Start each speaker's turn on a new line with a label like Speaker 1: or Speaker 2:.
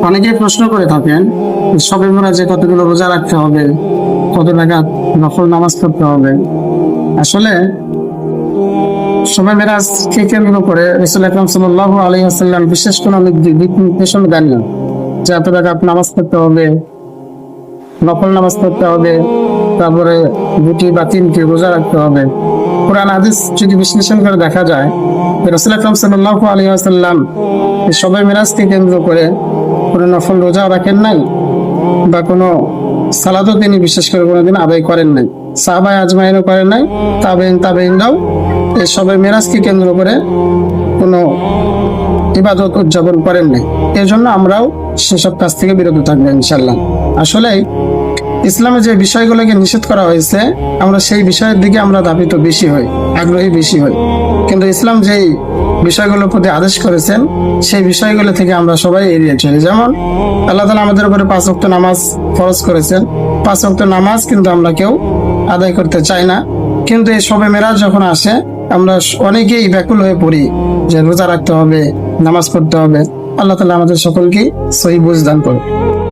Speaker 1: অনেকেই প্রশ্ন করে থাকেন শবে মেরাজে কতগুলো রোজা রাখতে হবে, কত রাকাত নফল নামাজ পড়তে হবে। আসলে শবে মেরাজকে কেন্দ্র করে রাসূল আকরাম সাল্লাল্লাহু আলাইহি ওয়াসাল্লাম বিশেষ কোনো দিক নির্দেশনা দেন না যে এত রাকাত নামাজ পড়তে হবে, নফল নামাজ পড়তে হবে, তারপরে 2টি বা 3টি রোজা রাখতে হবে। কোরআন হাদিস যদি বিশ্লেষণ করে দেখা যায় রাসূল আকরাম সাল্লাল্লাহু আলাইহি ওয়াসাল্লাম শবে মেরাজকে কেন্দ্র করে কোনো নফল রোজা রাখেন নাই বা কোনো সালাতও তিনি বিশেষ করে কোনোদিন আদায় করেন নাই, সাহাবায়ে আজমাইনও করেন নাই, তাবেঈনরাও এই শবে মেরাজকে কেন্দ্র করে কোনো ইবাদত উদযাপন করেন নাই। এর জন্য আমরাও সেসব কাজ থেকে বিরত থাকবো ইনশাল্লাহ। আসলে ইসলামে যে বিষয়গুলোকে নিষেধ করা হয়েছে আমরা সেই বিষয়ের দিকে আমরা ধাবিত বেশি হই, আগ্রহী বেশি হই, কিন্তু ইসলাম যেই বিষয়গুলোর প্রতি আদেশ করেছেন সেই বিষয়গুলো থেকে আমরা সবাই এড়িয়ে চলি। যেমন আল্লাহ তাআলা আমাদের উপরে 5 ওয়াক্ত নামাজ ফরজ করেছেন, 5 ওয়াক্ত নামাজ কিন্তু আমরা কেউ আদায় করতে চাই না। কিন্তু এই শবে মেরাজ যখন আসে আমরা অনেকেই ব্যাকুল হয়ে পড়ি যে রোজা রাখতে হবে, নামাজ পড়তে হবে। আল্লাহ তাআলা আমাদের সকলকে সহি বুঝ দান করুন।